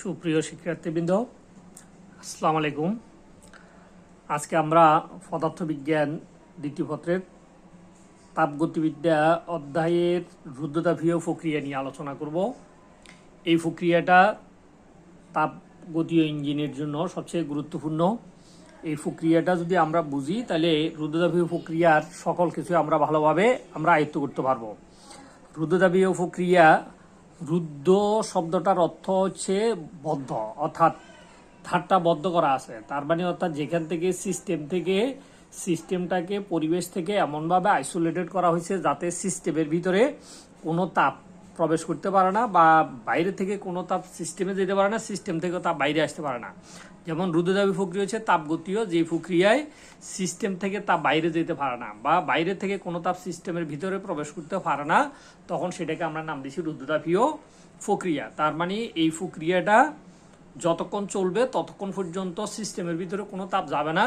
সুপ্রিয় শিক্ষার্থীবৃন্দ, আসসালামু আলাইকুম। আজকে আমরা পদার্থবিজ্ঞান দ্বিতীয় পত্রের তাপগতিবিদ্যা অধ্যায়ের রুদ্ধতাপীয় প্রক্রিয়া নিয়ে আলোচনা করব। এই প্রক্রিয়াটা তাপগতীয় ইঞ্জিনের জন্য সবচেয়ে গুরুত্বপূর্ণ। এই প্রক্রিয়াটা যদি আমরা বুঝি তাহলে রুদ্ধতাপীয় প্রক্রিয়ার সকল কিছু আমরা ভালোভাবে আয়ত্ত করতে পারবো। রুদ্ধতাপীয় প্রক্রিয়া, রুদ্ধ শব্দটার অর্থ হচ্ছে বদ্ধ, অর্থাৎ ধারটা বদ্ধ করা আছে। তার মানে অর্থাৎ যেখান থেকে সিস্টেমটাকে পরিবেশ থেকে এমনভাবে আইসোলেটেড করা হয়েছে যাতে সিস্টেমের ভিতরে কোনো তাপ প্রবেশ করতে পারে না, বা বাইরে থেকে কোনো তাপ সিস্টেমে যেতে পারে না, সিস্টেম থেকে তাপ বাইরে আসতে পারে না। যেমন রুদ্ধতাপীয় প্রক্রিয়া হচ্ছে তাপগতীয়, যে প্রক্রিয়ায় সিস্টেম থেকে তাপ বাইরে যেতে পারে না বা বাইরে থেকে কোনো তাপ সিস্টেমের ভিতরে প্রবেশ করতে পারে না, তখন সেটাকে আমরা নাম দিচ্ছি রুদ্ধতাপীয় প্রক্রিয়া। তার মানে এই প্রক্রিয়াটা যতক্ষণ চলবে ততক্ষণ পর্যন্ত সিস্টেমের ভিতরে কোনো তাপ যাবে না,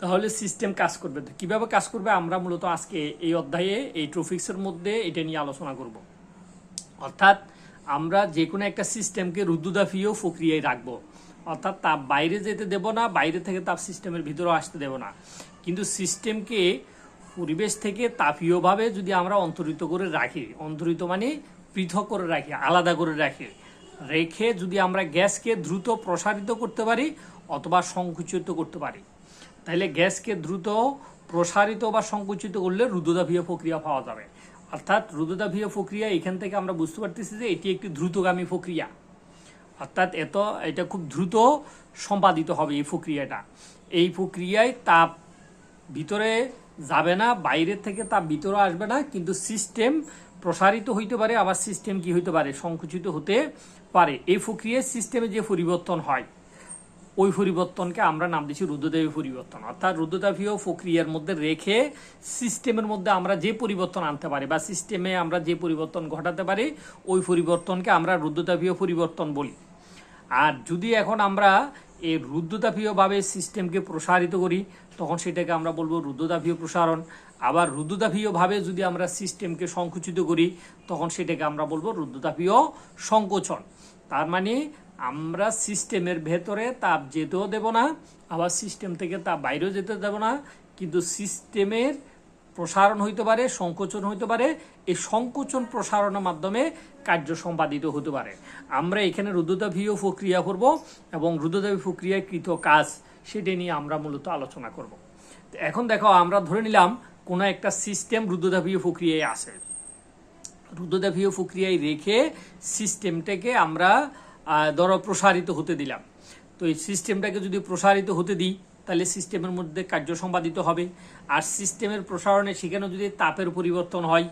তাহলে সিস্টেম কাজ করবে। তো কিভাবে কাজ করবে আমরা মূলত আজকে এই অধ্যায়ে এই টপিক্সের মধ্যে এটা নিয়ে আলোচনা করব। অর্থাৎ আমরা যে কোনো একটা সিস্টেমকে রুদ্ধতাপীয় প্রক্রিয়ায় রাখবো, অর্থাৎ তাপ বাইরে যেতে দেব না, বাইরে থেকে তাপ সিস্টেমের ভিতরেও আসতে দেব না। কিন্তু সিস্টেমকে পরিবেশ থেকে তাপীয়ভাবে যদি আমরা অন্তরিত করে রাখি, অন্তরিত মানে পৃথক করে রাখি, আলাদা করে রেখে যদি আমরা গ্যাসকে দ্রুত প্রসারিত করতে পারি অথবা সংকুচিত করতে পারি, তাহলে গ্যাসকে দ্রুত প্রসারিত বা সংকুচিত করলে রুদ্ধতাপীয় প্রক্রিয়া পাওয়া যাবে। অর্থাৎ রুদ্ধতাপীয় প্রক্রিয়া এখান থেকে আমরা বুঝতে পারতেছি যে এটি একটি দ্রুতগামী প্রক্রিয়া, অর্থাৎ এটা খুব দ্রুত সম্পাদিত হবে। এই প্রক্রিয়ায় তাপ ভিতরে যাবে না, বাইরে থেকে তাপ ভিতরে আসবে না, কিন্তু সিস্টেম প্রসারিত হইতে পারে, আবার সিস্টেম কি হইতে পারে, সংকুচিত হতে পারে। এই প্রক্রিয়ায় সিস্টেমে যে পরিবর্তন হয় ওই পরিবর্তনকে আমরা নাম দিচ্ছি রুদ্ধতাপীয় পরিবর্তন। অর্থাৎ রুদ্ধতাপীয় প্রক্রিয়ার মধ্যে রেখে সিস্টেমের মধ্যে আমরা যে পরিবর্তন আনতে পারি বা সিস্টেমে আমরা যে পরিবর্তন ঘটাতে পারি ওই পরিবর্তনকে আমরা রুদ্ধতাপীয় পরিবর্তন বলি। আর যদি এখন আমরা এই রুদ্ধতাপীয়ভাবে সিস্টেমকে প্রসারিত করি তখন সেটাকে আমরা বলবো রুদ্ধতাপীয় প্রসারণ। আবার রুদ্ধতাপীয়ভাবে যদি আমরা সিস্টেমকে সংকুচিত করি তখন সেটাকে আমরা বলবো রুদ্ধতাপীয় সংকোচন। তার মানে আমরা সিস্টেমের ভেতরে তাপ যেতেও দেব না, আবার সিস্টেম থেকে তাপ বাইরেও যেতে দেব না, কিন্তু সিস্টেমের প্রসারণ হইতে পারে, সংকোচন হইতে পারে। এই সংকোচন প্রসারণের মাধ্যমে কার্য সম্পাদিত হতে পারে। আমরা এখানে রুদ্ধতাপীয় প্রক্রিয়া করব এবং রুদ্ধতাপীয় প্রক্রিয়ায় কৃত কাজ সেটা নিয়ে আমরা মূলত আলোচনা করব। এখন দেখো, আমরা ধরে নিলাম কোনো একটা সিস্টেম রুদ্ধতাপীয় প্রক্রিয়ায় আছে। রুদ্ধতাপীয় প্রক্রিয়ায় রেখে সিস্টেমটাকে আমরা ধরো প্রসারিত হতে দিলাম। তো এই সিস্টেমটাকে যদি প্রসারিত হতে দিই তাহলে সিস্টেমের মধ্যে কার্য সম্পাদিত হবে। আর সিস্টেমের প্রসারণে সেখানে যদি তাপের পরিবর্তন হয়,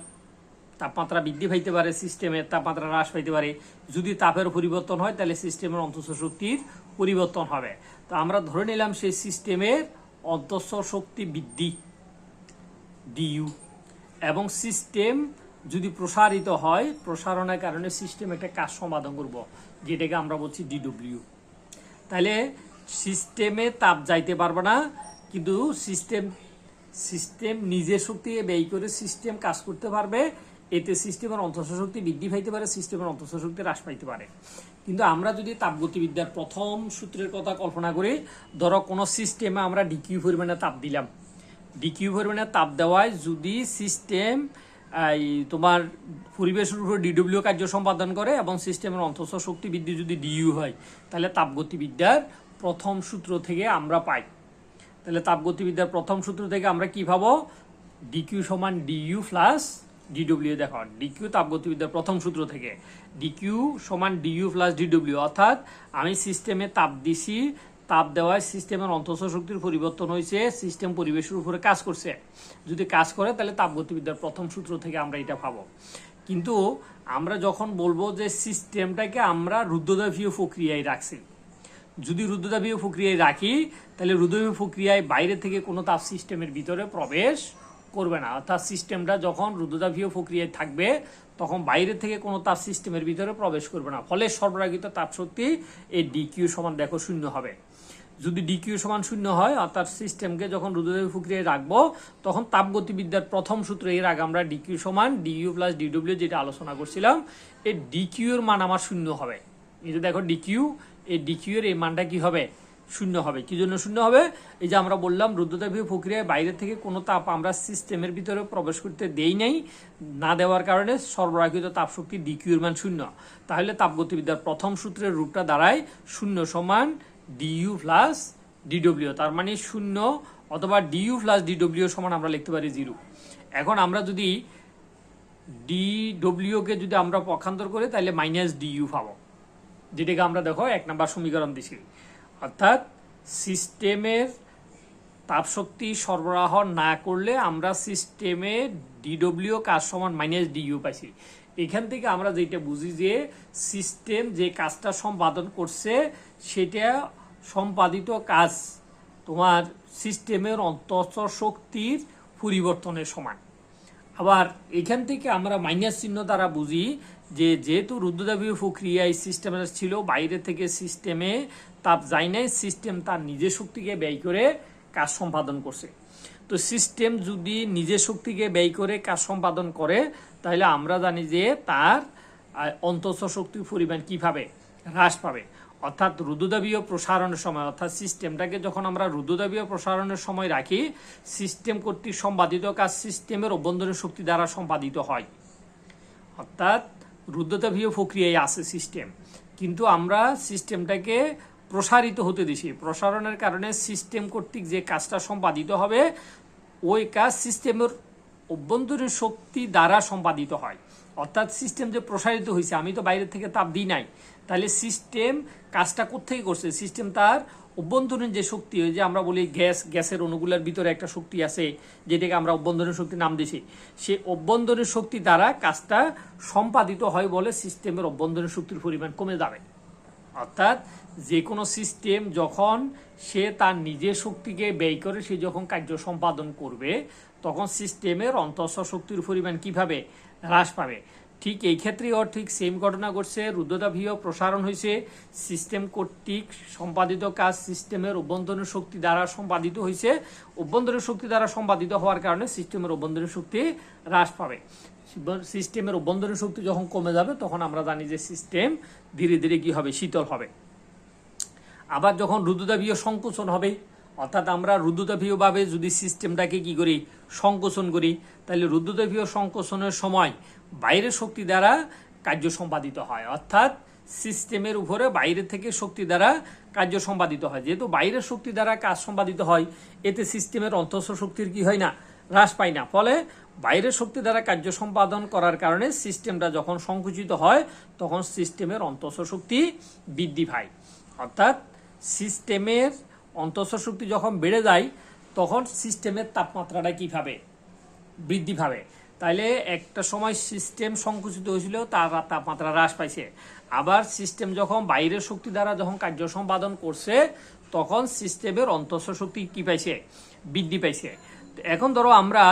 তাপমাত্রা বৃদ্ধি পাইতে পারে, সিস্টেমের তাপমাত্রা হ্রাস পাইতে পারে। যদি তাপের পরিবর্তন হয় তাহলে সিস্টেমের অন্তঃস্থ শক্তির পরিবর্তন হবে। তো আমরা ধরে নিলাম সেই সিস্টেমের অন্তঃস্থ শক্তি বৃদ্ধি ডিইউ, এবং সিস্টেম যদি প্রসারিত হয়, প্রসারণের কারণে সিস্টেম একটা কাজ সমাধান করব যেটাকে আমরা বলছি ডিডব্লিউ। তাহলে সিস্টেমে তাপ যাইতে পারবে না, কিন্তু সিস্টেম নিজের শক্তি ব্যয় করে সিস্টেম কাজ করতে পারবে। এতে সিস্টেমের অন্তঃস্থ শক্তি বৃদ্ধি পাইতে পারে, সিস্টেমের অন্তঃস্থ শক্তি হ্রাস পাইতে পারে। কিন্তু আমরা যদি তাপগতিবিদ্যার প্রথম সূত্রের কথা কল্পনা করি, ধরো কোনো সিস্টেমে আমরা ডিকিউ পরিমাণে তাপ দিলাম। ডিকিউ পরিমাণে তাপ দেওয়ায় যদি সিস্টেম তোমার পরিবেশের উপর ডিডব্লিউ কার্য সম্পাদন করে এবং সিস্টেমের অন্তঃস্থ শক্তি বৃদ্ধি যদি ডিইউ হয়, তাহলে তাপগতিবিদ্যার প্রথম সূত্র থেকে আমরা পাই। তাহলে তাপগতিবিদ্যার প্রথম সূত্র থেকে আমরা কি পাবো? ডিকিউ সমান ডিইউ প্লাস ডিডব্লিউ। দেখো, ডিকিউ তাপগতিবিদ্যার প্রথম সূত্র থেকে ডিকিউ সমান ডিইউ প্লাস ডিডব্লিউ, অর্থাৎ আমি সিস্টেমে তাপ দিছি, তাপ দেওয়ায় সিস্টেমের অন্তঃস্থ শক্তির পরিবর্তন হয়েছে, সিস্টেম পরিবেশের উপরে কাজ করছে। যদি কাজ করে তাহলে তাপগতিবিদ্যার প্রথম সূত্র থেকে আমরা এটা পাবো। কিন্তু আমরা যখন বলবো যে সিস্টেমটাকে আমরা রুদ্ধতাপীয় প্রক্রিয়ায় রাখছি, যদি রুদ্ধতাপীয় প্রক্রিয়ায় রাখি তাহলে রুদ্ধতাপীয় প্রক্রিয়ায় বাইরে থেকে কোনো তাপ সিস্টেমের ভিতরে প্রবেশ করবে না। অর্থাৎ সিস্টেমটা যখন রুদ্ধতাপীয় প্রক্রিয়ায় থাকবে তখন বাইরে থেকে কোনো তাপ সিস্টেমের ভিতরে প্রবেশ করবে না, ফলে সরবরাহিত তাপ শক্তি এই ডিকিউ সমান দেখো শূন্য হবে। যদি ডিকিউ সমান শূন্য হয়, অর্থাৎ সিস্টেমকে যখন রুদ্ধতাপীয় প্রক্রিয়ায় রাখবো তখন তাপগতিবিদ্যার প্রথম সূত্র, এর আগে আমরা ডিকিউ সমান ডিইউ প্লাস ডিডব্লিউ যেটা আলোচনা করছিলাম, এই ডিকিউর মান আমার শূন্য হবে। এই যে দেখো ডিকিউ, এই ডিকিউ এর এই মানটা কি হবে, শূন্য হবে। কি জন্য শূন্য হবে, এই যে আমরা বললাম রুদ্ধতাপীয় প্রক্রিয়ায় বাইরে থেকে কোনো তাপ আমরা সিস্টেমের ভিতরে প্রবেশ করতে দেই নাই, না দেওয়ার কারণে সরবরাহিত তাপ শক্তি ডিকিউ এর মান শূন্য। তাহলে তাপগতিবিদ্যার প্রথম সূত্রের রূপটা দাঁড়ায় শূন্য সমান ডিইউ প্লাস ডিডব্লিউ, তার মানে শূন্য অথবা ডিইউ প্লাস ডিডব্লিউ সমান আমরা লিখতে পারি 0। এখন আমরা যদি ডিডব্লিউ কে যদি আমরা পক্ষান্তর করি তাহলে মাইনাস ডিইউ পাবো, যেটাকে আমরা দেখো 1 নম্বর সমীকরণ দিছি। অর্থাৎ সিস্টেমের তাপশক্তি সরবরাহ না করলে আমরা সিস্টেমে ডিডব্লিউ কাজ সমান মাইনাস ডিইউ পাইছি। এখান থেকে আমরা যেটা বুঝি যে সিস্টেম যে কাজটা সম্পাদন করছে সেটা সম্পাদিত কাজ তোমার সিস্টেমের অন্তঃস্থ শক্তির পরিবর্তনের সমান। আবার এখান থেকে আমরা মাইনাস চিহ্ন দ্বারা বুঝি যে যেহেতু রুদ্ধতাপীয় প্রক্রিয়ায় সিস্টেমের ছিল, বাইরে থেকে সিস্টেমে তাপ যায় নাই, সিস্টেম তার নিজের শক্তিকে ব্যয় করে কাজ সম্পাদন করছে। তো সিস্টেম যদি নিজের শক্তিকে ব্যয় করে কাজ সম্পাদন করে তাহলে আমরা জানি যে তার অন্তঃস্থ শক্তির পরিমাণ কিভাবে হ্রাস পাবে। অর্থাৎ রুদ্ধতাপীয় প্রসারণের সময়, অর্থাৎ সিস্টেমটাকে যখন আমরা রুদ্ধতাপীয় প্রসারণের সময় রাখি, সিস্টেম কর্তৃক সম্পাদিত কাজ সিস্টেমের অভ্যন্তরীণ শক্তি দ্বারা সম্পাদিত হয়। অর্থাৎ রুদ্ধতাপীয় প্রক্রিয়ায় আছে সিস্টেম, কিন্তু আমরা সিস্টেমটাকে প্রসারিত হতে দিছি। প্রসারণের কারণে সিস্টেম কর্তৃক যে কাজটা সম্পাদিত হবে ওই কাজ সিস্টেমের অভ্যন্তরীণ শক্তি দ্বারা সম্পাদিত হয়। অর্থাৎ সিস্টেম যে প্রসারিত হয়েছে, আমি তো বাইরে থেকে তাপ দিই নাই, তাহলে সিস্টেম কাজটা কোত্থেকে করছে, সিস্টেম তার অভ্যন্তরীণ যে শক্তি, ওই যে আমরা বলি গ্যাসের অণুগুলোর ভিতরে একটা শক্তি আছে যেটাকে আমরা অভ্যন্তরীণ শক্তি নাম দিছি, সেই অভ্যন্তরীণ শক্তি দ্বারা কাজটা সম্পাদিত হয় বলে সিস্টেমের অভ্যন্তরীণ শক্তির পরিমাণ কমে যাবে। অর্থাৎ যে কোনো সিস্টেম যখন সে তার নিজের শক্তিকে ব্যয় করে সে যখন কার্য সম্পাদন করবে তখন সিস্টেমের অন্তঃস্থ শক্তির পরিমাণ কিভাবে হ্রাস পাবে। ঠিক এই ক্ষেত্রেও ঠিক সেম ঘটনা ঘটছে, রুদ্ধতাপীয় প্রসারণ হয়েছে, সিস্টেম কর্তৃক সম্পাদিত কাজ সিস্টেমের অভ্যন্তরীণ শক্তি দ্বারা সম্পাদিত হয়েছে, অভ্যন্তরীণ শক্তি দ্বারা সম্পাদিত হওয়ার কারণে সিস্টেমের অভ্যন্তরীণ শক্তি হ্রাস পাবে। সিস্টেমের অভ্যন্তরীণ শক্তি যখন কমে যাবে তখন আমরা জানি যে সিস্টেম ধীরে ধীরে কি হবে, শীতল হবে। আবার যখন রুদ্ধতাপীয় সংকোচন হবে, অর্থাৎ আমরা রুদ্ধতাপীয় ভাবে যদি সিস্টেমটাকে কি করি, সংকোচন করি, তাহলে রুদ্ধতাপীয় সংকোচনের সময় বাইরের শক্তি দ্বারা কার্য সম্পাদিত হয়। অর্থাৎ সিস্টেমের উপরে বাইরে থেকে শক্তি দ্বারা কার্য সম্পাদিত হয়। যেহেতু বাইরের শক্তি দ্বারা কাজ সম্পাদিত হয়, এতে সিস্টেমের অন্তঃস্থ শক্তির কি হয় না, হ্রাস পায় না। ফলে বাইরের শক্তি দ্বারা কার্য সম্পাদন করার কারণে সিস্টেমটা যখন সংকুচিত হয় তখন সিস্টেমের অন্তঃস্থ শক্তি বৃদ্ধি পায়। অর্থাৎ সিস্টেমের অন্তঃস্থ শক্তি যখন বেড়ে যায় তখন সিস্টেমের তাপমাত্রাটা কিভাবে বৃদ্ধি পাবে। তাইলে একটা সময় সিস্টেম সংকুচিত হয়েছিল, তার তাপমাত্রা হ্রাস পাইছে। আবার সিস্টেম যখন বাইরের শক্তি দ্বারা যখন কার্য সম্পাদন করছে তখন সিস্টেমের অন্তঃস্থ শক্তি কি পাইছে, বৃদ্ধি পাইছে। এখন ধরো আমরা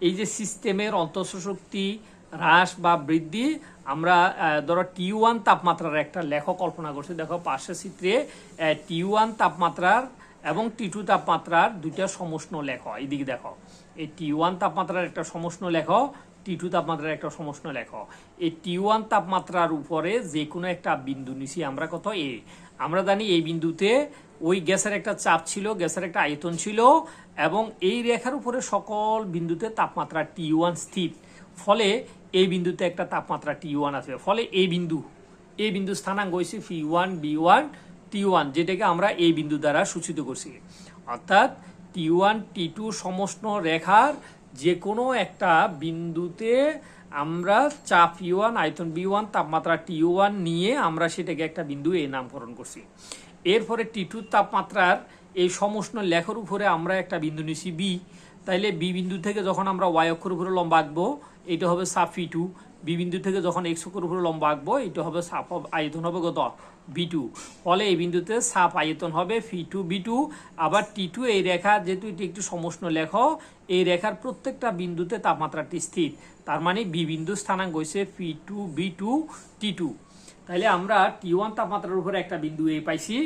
এই যে সিস্টেমের অন্তঃস্থ শক্তি হ্রাস বা বৃদ্ধি, আমরা ধরো T1 তাপমাত্রার একটা লেখ কল্পনা করছি। দেখো পাশের চিত্রে T1 তাপমাত্রার এবং T2 তাপমাত্রার দুইটা সমষ্ণ লেখ। এইদিকে দেখো, এই T1 তাপমাত্রার একটা সমষ্ণ লেখ, T2 তাপমাত্রার একটা সমষ্ণ লেখ। এই T1 তাপমাত্রার উপরে যে কোনো একটা বিন্দু নিছি আমরা, কত এ। আমরা জানি এই বিন্দুতে ওই গ্যাসের একটা চাপ ছিল, গ্যাসের একটা আয়তন ছিল, এবং এই রেখার উপরে সকল বিন্দুতে তাপমাত্রা T1 স্থির। ফলে এই বিন্দুতে একটা তাপমাত্রা T1 আছে। ফলে এই বিন্দু স্থানাঙ্ক হয়েছে P1 B1 T1, যেটাকে আমরা এই বিন্দু দ্বারা সূচিত করছি। অর্থাৎ T1 T2 সমষ্ণ রেখার যে কোনো একটা বিন্দুতে আমরা চাপ P1 আয়তন B1 তাপমাত্রা T1 নিয়ে আমরা সেটাকে একটা বিন্দু এ নামকরণ করছি। এরপরে T2 তাপমাত্রার এই সমষ্ণ লেখার উপরে আমরা একটা বিন্দু নিছি বি। তাইলে বি বিন্দু থেকে যখন আমরা ওয়াই অক্ষের উপরে লম্বা আঁকবো এটা হবে চাপ P2। বি বিন্দু থেকে যখন এক্স অক্ষের উপরে লম্বা আঁকবো এটা হবে চাপ আয়তন হবে কত, B2। ফলে এই বিন্দুতে চাপ আয়তন হবে P2 B2। আবার T2 এই রেখা, যেহেতু এটি একটি সমষ্ণ লেখ, এই রেখার প্রত্যেকটা বিন্দুতে তাপমাত্রাটি স্থির। তার মানে বি বিন্দু স্থানাঙ্ক হয়েছে P2 B2 T2। তাহলে আমরা T1 তাপমাত্রার উপরে একটা বিন্দু এ পাইছি,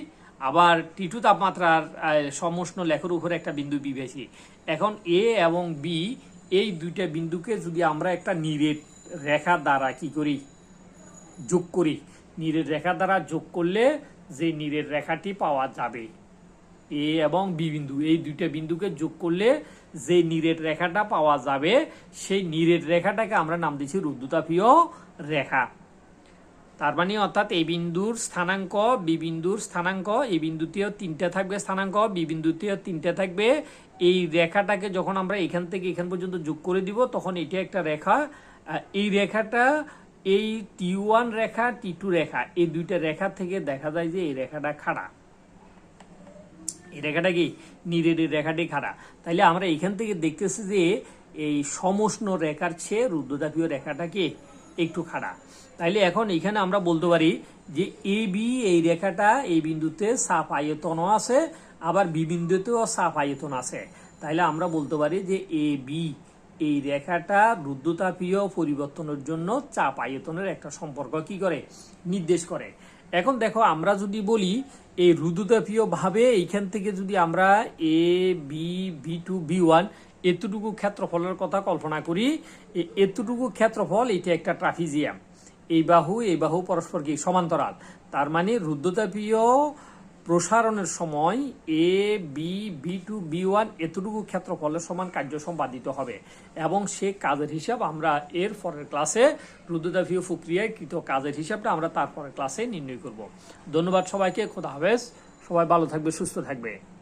আবার T2 তাপমাত্রার সমষ্ণ লেখার উপরে একটা বিন্দু বি পাইছি। এখন এ এবং বি এই দুইটা বিন্দুকে যদি আমরা একটা নিরেট রেখা দ্বারা কি করি, যোগ করি, নীড়ের রেখা দ্বারা যোগ করলে যে নীড়ের রেখাটি পাওয়া যাবে, এ এবং বি বিন্দু, এই দুইটা বিন্দুকে যোগ করলে যে নীড়ের রেখাটা পাওয়া যাবে সেই নীড়ের রেখাটাকে আমরা নাম দিচ্ছি রুদ্ধতাপীয় রেখা। তার মানে অর্থাৎ এই বিন্দুর স্থানাঙ্ক, বি বিন্দুর স্থানাঙ্ক, এই বিন্দুতেও 3টা থাকবে স্থানাঙ্ক, বি বিন্দুতেও 3টা থাকবে। এই রেখাটাকে যখন আমরা এখান থেকে এখান পর্যন্ত যোগ করে দিব তখন এটা একটা রেখা। এই রেখাটা, এই T1 রেখা, T2 রেখা, এই দুইটা রেখা থেকে দেখা যায় যে এই রেখাটা খাড়া, এই রেখাটা কি নীড়ের রেখাটি খাড়া। তাইলে আমরা এখান থেকে দেখতেছি যে এই সমষ্ণ রেখার চেয়ে রুদ্ধতাপীয় রেখাটা কি একটু খাড়া। তাইলে এখন এখানে আমরা বলতে পারি যে এ বি, এই রেখাটা এই বিন্দুতে চাপ আয়তনও আছে, আবার বি বিন্দুতেও চাপ আয়তন আছে। তাইলে আমরা বলতে পারি যে এ বি, এই রেখাটা রুদ্ধতাপীয় পরিবর্তনের জন্য চাপ আয়তনের একটা সম্পর্ক কি করে, নির্দেশ করে। এখন দেখো আমরা যদি বলি এই রুদ্ধতাপীয় ভাবে এইখান থেকে যদি আমরা এ বি, B2, B1 এতটুকু ক্ষেত্রফলের কথা কল্পনা করি, এতটুকু ক্ষেত্রফল এটা একটা ট্রাপিজিয়াম, এই বাহু পরস্পর কি সমান্তরাল। তার মানে রুদ্ধতাপীয় প্রসারণের সময় এ বি, B2, B1 এতটুকু ক্ষেত্রফলের সমান কার্য সম্পাদিত হবে এবং সে কাজের হিসাব আমরা এর পরের ক্লাসে, রুদ্ধতাপীয় প্রক্রিয়ায় কৃত কাজের হিসাবটা আমরা তারপরের ক্লাসে নির্ণয় করব। ধন্যবাদ সবাইকে, খোদা হাফেজ, সবাই ভালো থাকবে, সুস্থ থাকবে।